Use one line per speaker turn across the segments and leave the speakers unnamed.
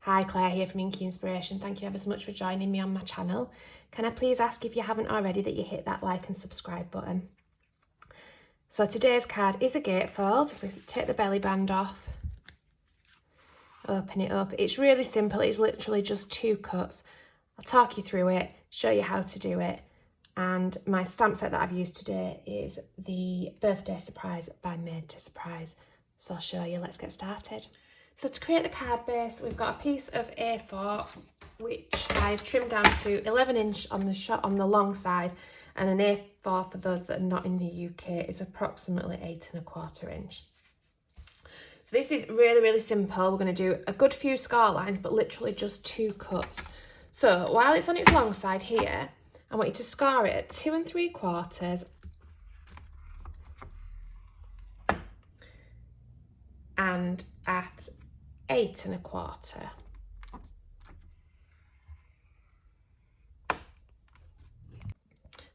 Hi, Claire here from Inky Inspiration. Thank you ever so much for joining me on my channel. Can I please ask, if you haven't already, that you hit that like and subscribe button. So today's card is a gatefold. If we take the belly band off, open it up, it's really simple. It's literally just 2 cuts. I'll talk you through it, show you how to do it. And my stamp set that I've used today is the Birthday Surprise by Made to Surprise. So I'll show you. Let's get started. So to create the card base, we've got a piece of A4 which I've trimmed down to 11 inch on the long side, and an A4 for those that are not in the UK is approximately 8 1/4 inch. So this is really simple. We're going to do a good few score lines, but literally just 2 cuts. So while it's on its long side here, I want you to score it at 2 3/4 and at 8 1/4.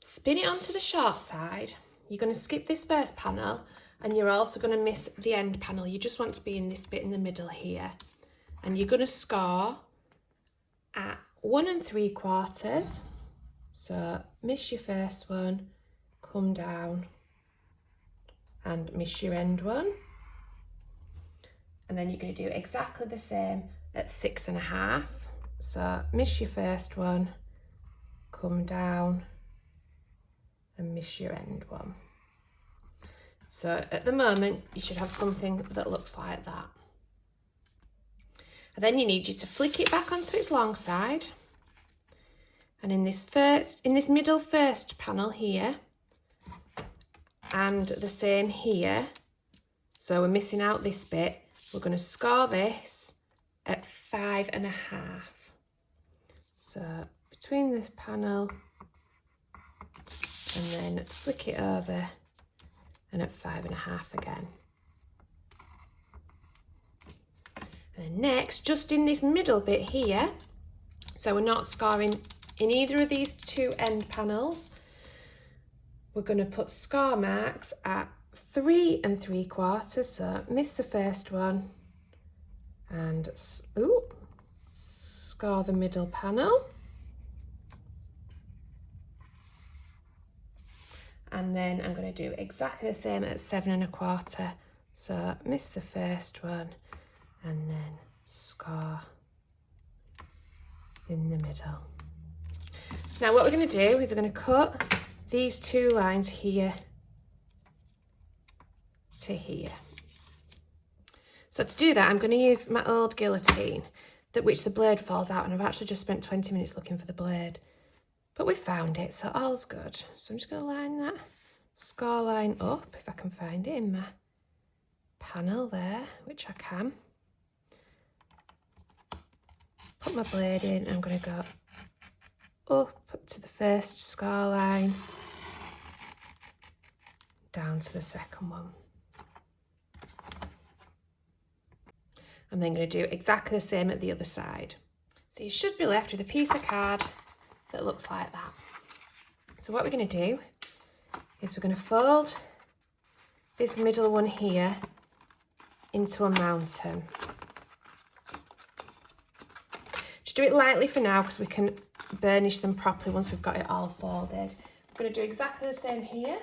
Spin it onto the short side. You're going to skip this first panel, and you're also going to miss the end panel. You just want to be in this bit in the middle here, and you're going to score at 1 3/4. So miss your first one, come down and miss your end one, and then you're going to do exactly the same at 6 1/2. So miss your first one, come down and miss your end one. So at the moment you should have something that looks like that. And then you need you to flick it back onto its long side, and in this middle first panel here, and the same here, so we're missing out this bit, we're going to score this at 5 1/2. So between this panel and then flick it over and at 5 1/2 again. And then next, just in this middle bit here, so we're not scoring in either of these 2 end panels, we're going to put score marks at 3 3/4, so miss the first one and score the middle panel. And then I'm going to do exactly the same at 7 1/4, so miss the first one and then score in the middle. Now what we're going to do is we're going to cut these 2 lines here to here. So to do that, I'm going to use my old guillotine, which the blade falls out, and I've actually just spent 20 minutes looking for the blade, but we've found it, so all's good. So I'm just going to line that score line up, if I can find it in my panel there, which I can. Put my blade in, I'm going to go up to the first score line, down to the second one. And then going to do exactly the same at the other side. So you should be left with a piece of card that looks like that. So what we're going to do is we're going to fold this middle one here into a mountain. Just do it lightly for now, because we can burnish them properly once we've got it all folded. We're going to do exactly the same here,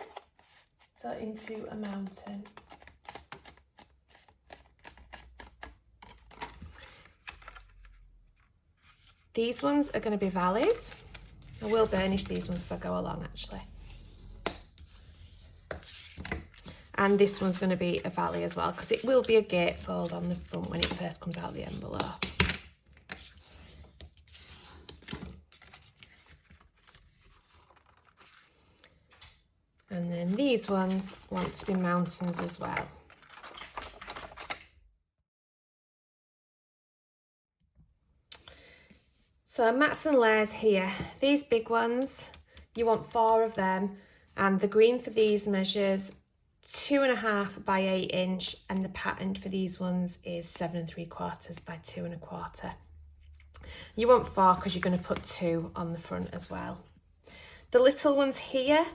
so into a mountain. These ones are going to be valleys. I will burnish these ones as I go along, actually. And this one's going to be a valley as well, because it will be a gatefold on the front when it first comes out of the envelope. And then these ones want to be mountains as well. So mats and layers here, these big ones, you want 4 of them, and the green for these measures 2 1/2 by 8 inch, and the pattern for these ones is 7 3/4 by 2 1/4. You want 4 because you're going to put 2 on the front as well. The little ones here,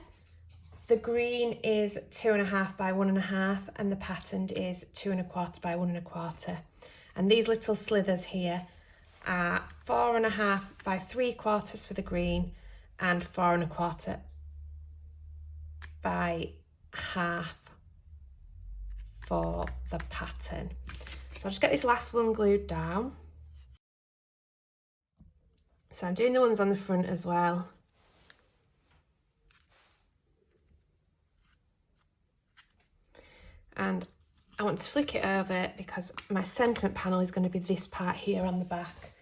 the green is 2 1/2 by 1 1/2, and the patterned is 2 1/4 by 1 1/4. And these little slithers here are 4.5 by 3/4 for the green and 4.25 by half for the pattern. So I'll just get this last one glued down. So I'm doing the ones on the front as well. And I want to flick it over because my sentiment panel is going to be this part here on the back.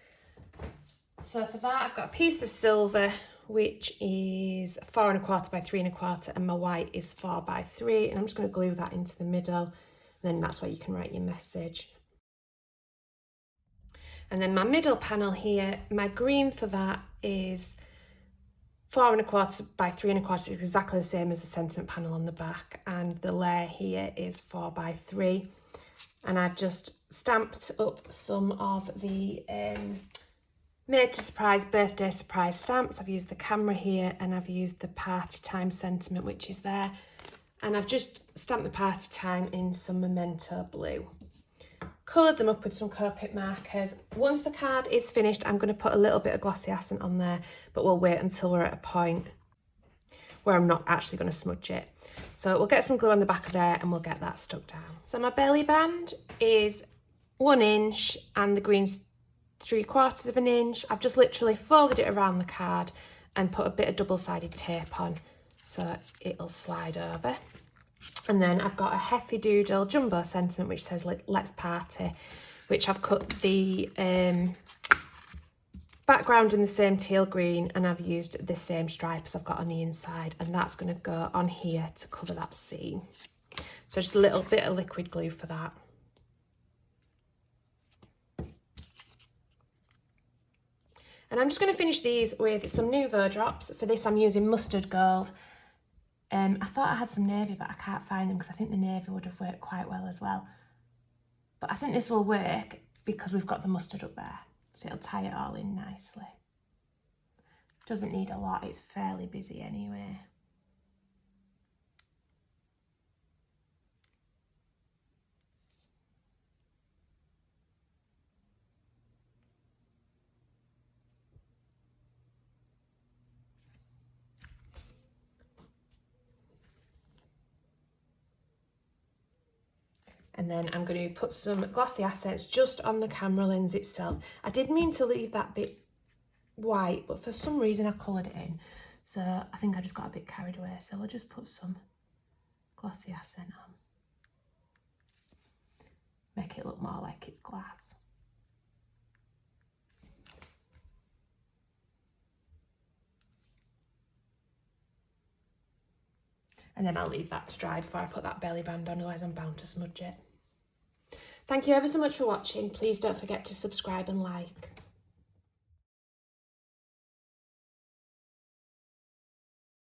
So for that I've got a piece of silver which is 4.25 by 3.25 and my white is 4 by 3, and I'm just going to glue that into the middle, and then that's where you can write your message. And then my middle panel here, my green for that is 4.25 by 3.25, exactly the same as the sentiment panel on the back, and the layer here is 4 by 3. And I've just stamped up some of the made to surprise birthday surprise stamps. I've used the camera here and I've used the party time sentiment which is there, and I've just stamped the party time in some memento blue. Coloured them up with some Copic markers. Once the card is finished I'm going to put a little bit of glossy accent on there, but we'll wait until we're at a point where I'm not actually going to smudge it. So we'll get some glue on the back of there and we'll get that stuck down. So my belly band is 1 inch and the green's 3/4 of an inch. I've just literally folded it around the card and put a bit of double-sided tape on so it'll slide over. And then I've got a Heffy Doodle jumbo sentiment which says let's party, which I've cut the background in the same teal green, and I've used the same stripes I've got on the inside, and that's going to go on here to cover that seam. So just a little bit of liquid glue for that. And I'm just going to finish these with some Nouveau drops. For this I'm using mustard gold. I thought I had some navy, but I can't find them because I think the navy would have worked quite well as well. But I think this will work because we've got the mustard up there, so it'll tie it all in nicely. Doesn't need a lot, it's fairly busy anyway. And then I'm going to put some glossy accents just on the camera lens itself. I did mean to leave that bit white, but for some reason I coloured it in. So I think I just got a bit carried away. So I'll just put some glossy accent on. Make it look more like it's glass. And then I'll leave that to dry before I put that belly band on, otherwise I'm bound to smudge it. Thank you ever so much for watching. Please don't forget to subscribe and like.